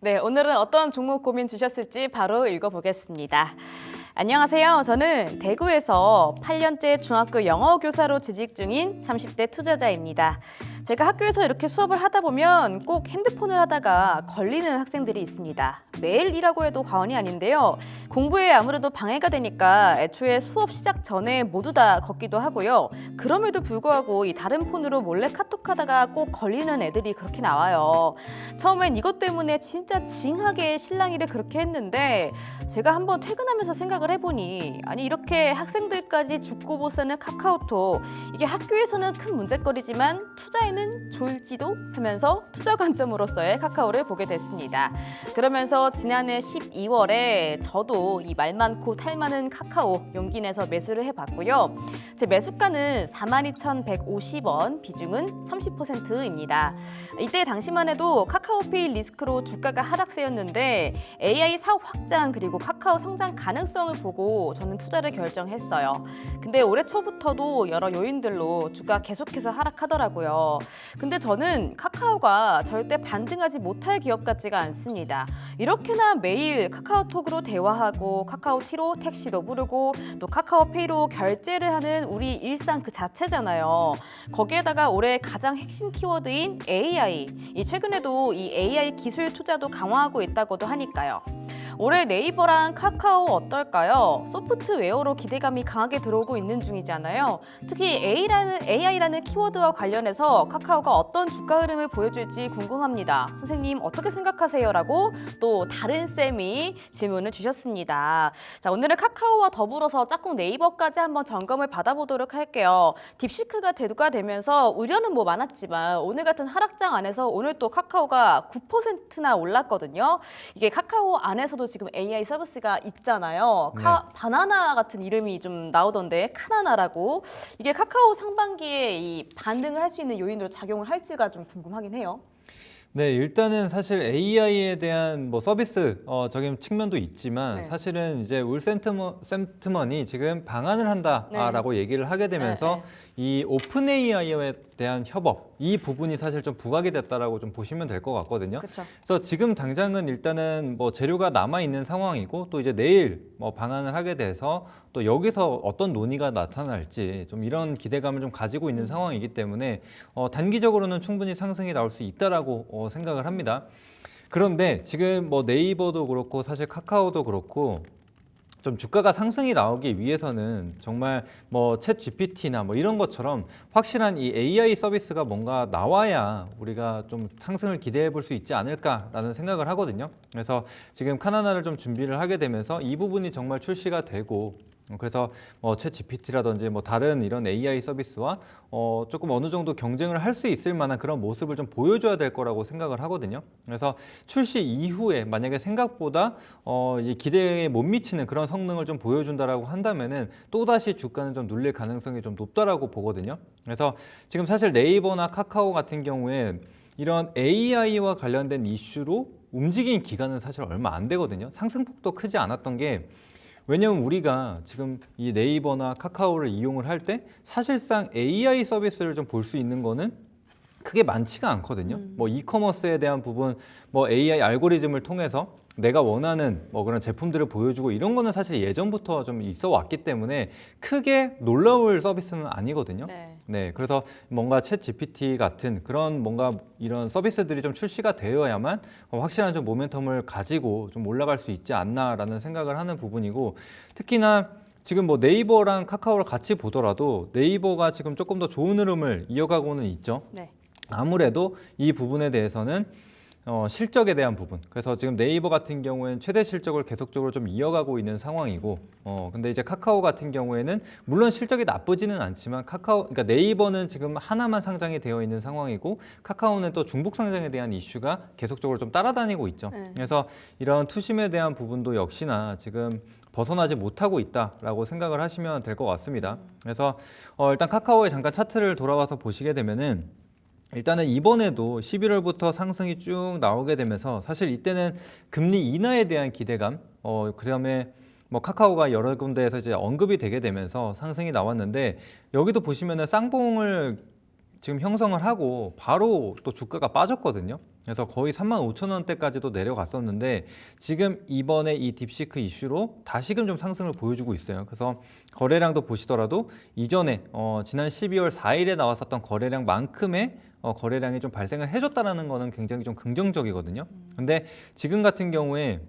네, 오늘은 어떤 종목 고민 주셨을지 바로 읽어보겠습니다. 안녕하세요. 저는 대구에서 8년째 중학교 영어 교사로 재직 중인 30대 투자자입니다. 제가 학교에서 이렇게 수업을 하다 보면 꼭 핸드폰을 하다가 걸리는 학생들이 있습니다. 매일이라고 해도 과언이 아닌데요. 공부에 아무래도 방해가 되니까 애초에 수업 시작 전에 모두 다 걷기도 하고요. 그럼에도 불구하고 이 다른 폰으로 몰래 카톡하다가 꼭 걸리는 애들이 그렇게 나와요. 처음엔 이것 때문에 진짜 징하게 실랑이를 그렇게 했는데 제가 한번 퇴근하면서 생각을 해보니 아니 이렇게 학생들까지 죽고 못 사는 카카오톡 이게 학교에서는 큰 문제거리지만 투자에는 좋을지도 하면서 투자 관점으로서의 카카오를 보게 됐습니다. 그러면서 지난해 12월에 저도 이 말 많고 탈 많은 카카오 용기 내서 매수를 해봤고요. 제 매수가는 42,150원, 비중은 30%입니다. 이때 당시만 해도 카카오페이 리스크로 주가가 하락세였는데 AI 사업 확장 그리고 카카오 성장 가능성을 보고 저는 투자를 결정했어요. 근데 올해 초부터도 여러 요인들로 주가 계속해서 하락하더라고요. 근데 저는 카카오가 절대 반등하지 못할 기업 같지가 않습니다. 이렇게나 매일 카카오톡으로 대화하고 카카오티로 택시도 부르고 또 카카오페이로 결제를 하는 우리 일상 그 자체잖아요. 거기에다가 올해 가장 핵심 키워드인 AI, 최근에도 이 AI 기술 투자도 강화하고 있다고도 하니까요. 올해 네이버랑 카카오 어떨까요? 소프트웨어로 기대감이 강하게 들어오고 있는 중이잖아요. 특히 AI라는 키워드와 관련해서 카카오가 어떤 주가 흐름을 보여줄지 궁금합니다. 선생님 어떻게 생각하세요? 라고 또 다른 쌤이 질문을 주셨습니다. 자, 오늘은 카카오와 더불어서 짝꿍 네이버까지 한번 점검을 받아보도록 할게요. 딥시크가 대두가 되면서 우려는 뭐 많았지만 오늘 같은 하락장 안에서 오늘 또 카카오가 9%나 올랐거든요. 이게 카카오 안에서도 지금 AI 서비스가 있잖아요. 바나나 같은 이름이 좀 나오던데 카나나라고. 이게 카카오 상반기에 이 반등을 할 수 있는 요인으로 작용을 할지가 좀 궁금하긴 해요. 네, 일단은 사실 AI에 대한 뭐 서비스적인 측면도 있지만 네. 사실은 이제 울 센트먼이 지금 방한을 한다라고 얘기를 하게 되면서 이 오픈 AI에 대한 협업 이 부분이 사실 좀 부각이 됐다라고 좀 보시면 될 것 같거든요. 그쵸. 그래서 지금 당장은 일단은 뭐 재료가 남아 있는 상황이고 또 이제 내일 뭐 방한을 하게 돼서 또 여기서 어떤 논의가 나타날지 좀 이런 기대감을 좀 가지고 있는 상황이기 때문에 단기적으로는 충분히 상승이 나올 수 있다라고 생각을 합니다. 그런데 지금 뭐 네이버도 그렇고 사실 카카오도 그렇고 좀 주가가 상승이 나오기 위해서는 정말 뭐 챗 GPT나 뭐 이런 것처럼 확실한 이 AI 서비스가 뭔가 나와야 우리가 좀 상승을 기대해 볼 수 있지 않을까라는 생각을 하거든요. 그래서 지금 카나나를 좀 준비를 하게 되면서 이 부분이 정말 출시가 되고 그래서 챗 GPT라든지 뭐 다른 이런 AI 서비스와 조금 어느 정도 경쟁을 할 수 있을 만한 그런 모습을 좀 보여줘야 될 거라고 생각을 하거든요. 그래서 출시 이후에 만약에 생각보다 이제 기대에 못 미치는 그런 성능을 좀 보여준다라고 한다면은 또다시 주가는 좀 눌릴 가능성이 좀 높다라고 보거든요. 그래서 지금 사실 네이버나 카카오 같은 경우에 이런 AI와 관련된 이슈로 움직인 기간은 사실 얼마 안 되거든요. 상승폭도 크지 않았던 게 왜냐하면 우리가 지금 이 네이버나 카카오를 이용을 할 때 사실상 AI 서비스를 좀 볼 수 있는 거는 크게 많지가 않거든요. 뭐 이커머스에 대한 부분, 뭐 AI 알고리즘을 통해서 내가 원하는 뭐 그런 제품들을 보여주고 이런 거는 사실 예전부터 좀 있어 왔기 때문에 크게 놀라울 서비스는 아니거든요. 네, 그래서 뭔가 챗 GPT 같은 그런 뭔가 이런 서비스들이 좀 출시가 되어야만 확실한 좀 모멘텀을 가지고 좀 올라갈 수 있지 않나라는 생각을 하는 부분이고 특히나 지금 뭐 네이버랑 카카오를 같이 보더라도 네이버가 지금 조금 더 좋은 흐름을 이어가고는 있죠. 네. 아무래도 이 부분에 대해서는 실적에 대한 부분. 그래서 지금 네이버 같은 경우에는 최대 실적을 계속적으로 좀 이어가고 있는 상황이고, 근데 이제 카카오 같은 경우에는 물론 실적이 나쁘지는 않지만 그러니까 네이버는 지금 하나만 상장이 되어 있는 상황이고, 카카오는 또 중복 상장에 대한 이슈가 계속적으로 좀 따라다니고 있죠. 그래서 이런 투심에 대한 부분도 역시나 지금 벗어나지 못하고 있다라고 생각을 하시면 될 것 같습니다. 그래서 일단 카카오의 잠깐 차트를 돌아와서 보시게 되면은. 일단은 이번에도 11월부터 상승이 쭉 나오게 되면서 사실 이때는 금리 인하에 대한 기대감, 그다음에 뭐 카카오가 여러 군데에서 이제 언급이 되게 되면서 상승이 나왔는데 여기도 보시면은 쌍봉을 지금 형성을 하고 바로 또 주가가 빠졌거든요. 그래서 거의 35,000원대까지도 내려갔었는데 지금 이번에 이 딥시크 이슈로 다시금 좀 상승을 보여주고 있어요. 그래서 거래량도 보시더라도 이전에 지난 12월 4일에 나왔었던 거래량만큼의 거래량이 좀 발생을 해줬다라는 거는 굉장히 좀 긍정적이거든요. 근데 지금 같은 경우에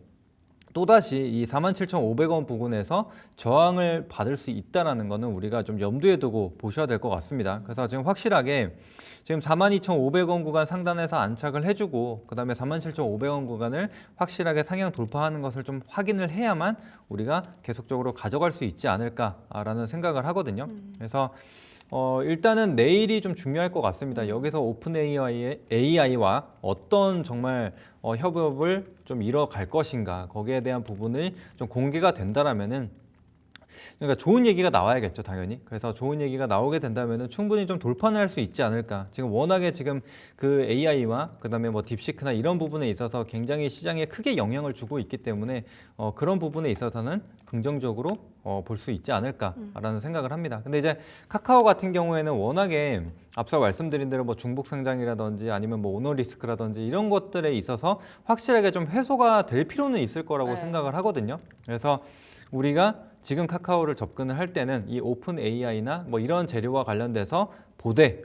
또다시 이 47,500원 부근에서 저항을 받을 수 있다는 거는 우리가 좀 염두에 두고 보셔야 될 것 같습니다. 그래서 지금 확실하게 지금 42,500원 구간 상단에서 안착을 해주고 그다음에 47,500원 구간을 확실하게 상향 돌파하는 것을 좀 확인을 해야만 우리가 계속적으로 가져갈 수 있지 않을까라는 생각을 하거든요. 그래서 일단은 내일이 좀 중요할 것 같습니다. 여기서 오픈 AI와 어떤 정말 협업을 좀 이뤄갈 것인가 거기에 대한 부분이 좀 공개가 된다라면은 그러니까 좋은 얘기가 나와야겠죠, 당연히. 그래서 좋은 얘기가 나오게 된다면은 충분히 좀 돌파는 할 수 있지 않을까. 지금 워낙에 지금 그 AI와 그다음에 뭐 딥시크나 이런 부분에 있어서 굉장히 시장에 크게 영향을 주고 있기 때문에 그런 부분에 있어서는 긍정적으로 볼 수 있지 않을까라는 생각을 합니다. 근데 이제 카카오 같은 경우에는 워낙에 앞서 말씀드린 대로 뭐 중복 상장이라든지 아니면 뭐 오너 리스크라든지 이런 것들에 있어서 확실하게 좀 해소가 될 필요는 있을 거라고 네. 생각을 하거든요. 그래서 우리가 지금 카카오를 접근을 할 때는 이 오픈 AI나 뭐 이런 재료와 관련돼서 보되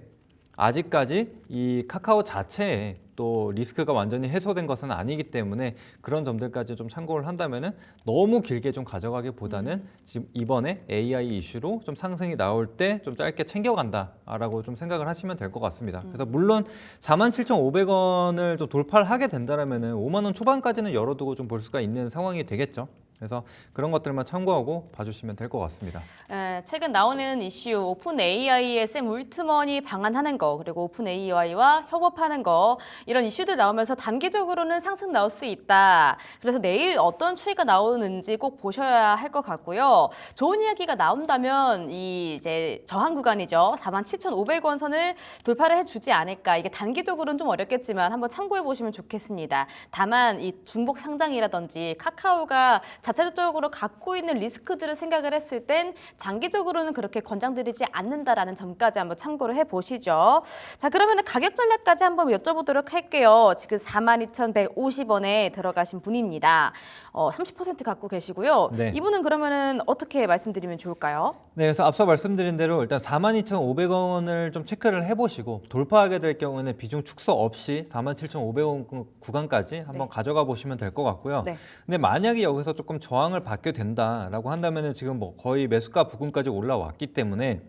아직까지 이 카카오 자체에 또 리스크가 완전히 해소된 것은 아니기 때문에 그런 점들까지 좀 참고를 한다면은 너무 길게 좀 가져가기보다는 지금 이번에 AI 이슈로 좀 상승이 나올 때 좀 짧게 챙겨간다라고 좀 생각을 하시면 될 것 같습니다. 그래서 물론 47,500원을 좀 돌파를 하게 된다라면은 5만 원 초반까지는 열어두고 좀 볼 수가 있는 상황이 되겠죠. 그래서 그런 것들만 참고하고 봐주시면 될 것 같습니다. 최근 나오는 이슈 오픈 AI의 샘 울트먼이 방한하는 거 그리고 오픈 AI와 협업하는 거 이런 이슈들 나오면서 단기적으로는 상승 나올 수 있다. 그래서 내일 어떤 추이가 나오는지 꼭 보셔야 할 것 같고요. 좋은 이야기가 나온다면 이 이제 저항 구간이죠. 47,500원 선을 돌파를 해주지 않을까. 이게 단기적으로는 좀 어렵겠지만 한번 참고해 보시면 좋겠습니다. 다만 이 중복 상장이라든지 카카오가 자체적으로 갖고 있는 리스크들을 생각을 했을 땐 장기적으로는 그렇게 권장드리지 않는다라는 점까지 한번 참고를 해보시죠. 자, 그러면 가격 전략까지 한번 여쭤보도록 할게요. 지금 42,150원에 들어가신 분입니다. 30% 갖고 계시고요. 네. 이분은 그러면은 어떻게 말씀드리면 좋을까요? 네, 그래서 앞서 말씀드린 대로 일단 42,500원을 좀 체크를 해보시고 돌파하게 될 경우에는 비중 축소 없이 47,500원 구간까지 한번 가져가 보시면 될 것 같고요. 네. 근데 만약에 여기서 조금 저항을 받게 된다라고 한다면은 지금 뭐 거의 매수가 부근까지 올라왔기 때문에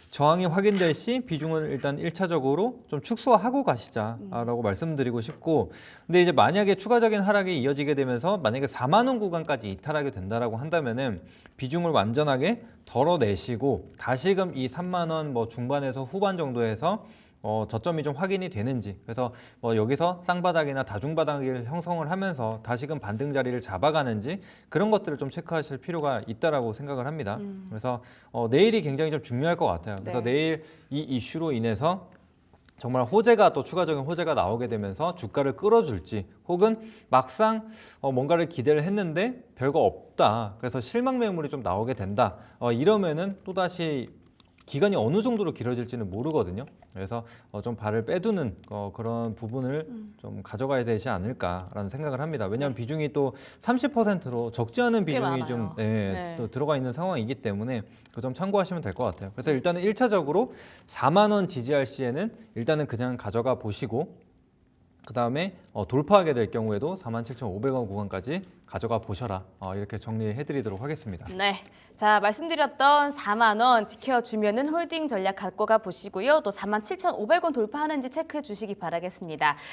저항이 확인될 시 비중을 일단 1차적으로 좀 축소하고 가시자라고 말씀드리고 싶고, 근데 이제 만약에 추가적인 하락이 이어지게 되면서 만약에 4만 원 구간까지 이탈하게 된다라고 한다면은 비중을 완전하게 덜어내시고 다시금 이 3만 원 뭐 중반에서 후반 정도에서 저점이 좀 확인이 되는지, 그래서 뭐 여기서 쌍바닥이나 다중바닥을 형성을 하면서 다시금 반등 자리를 잡아가는지 그런 것들을 좀 체크하실 필요가 있다라고 생각을 합니다. 그래서 내일이 굉장히 좀 중요할 것 같아요. 그래서 네. 내일 이 이슈로 인해서 정말 호재가 또 추가적인 호재가 나오게 되면서 주가를 끌어줄지, 혹은 막상 뭔가를 기대를 했는데 별거 없다, 그래서 실망 매물이 좀 나오게 된다, 이러면은 또다시 기간이 어느 정도로 길어질지는 모르거든요. 그래서 좀 발을 빼두는 그런 부분을 좀 가져가야 되지 않을까라는 생각을 합니다. 왜냐하면 비중이 또 30%로 적지 않은 꽤 비중이 많아요. 좀 네. 또 들어가 있는 상황이기 때문에 그 점 참고하시면 될 것 같아요. 그래서 일단은 1차적으로 4만 원 지지할 시에는 일단은 그냥 가져가 보시고, 그 다음에 돌파하게 될 경우에도 47,500원 구간까지 가져가 보셔라, 이렇게 정리해드리도록 하겠습니다. 네. 자, 말씀드렸던 4만 원 지켜주면은 홀딩 전략 갖고 가 보시고요. 또 47,500원 돌파하는지 체크해 주시기 바라겠습니다.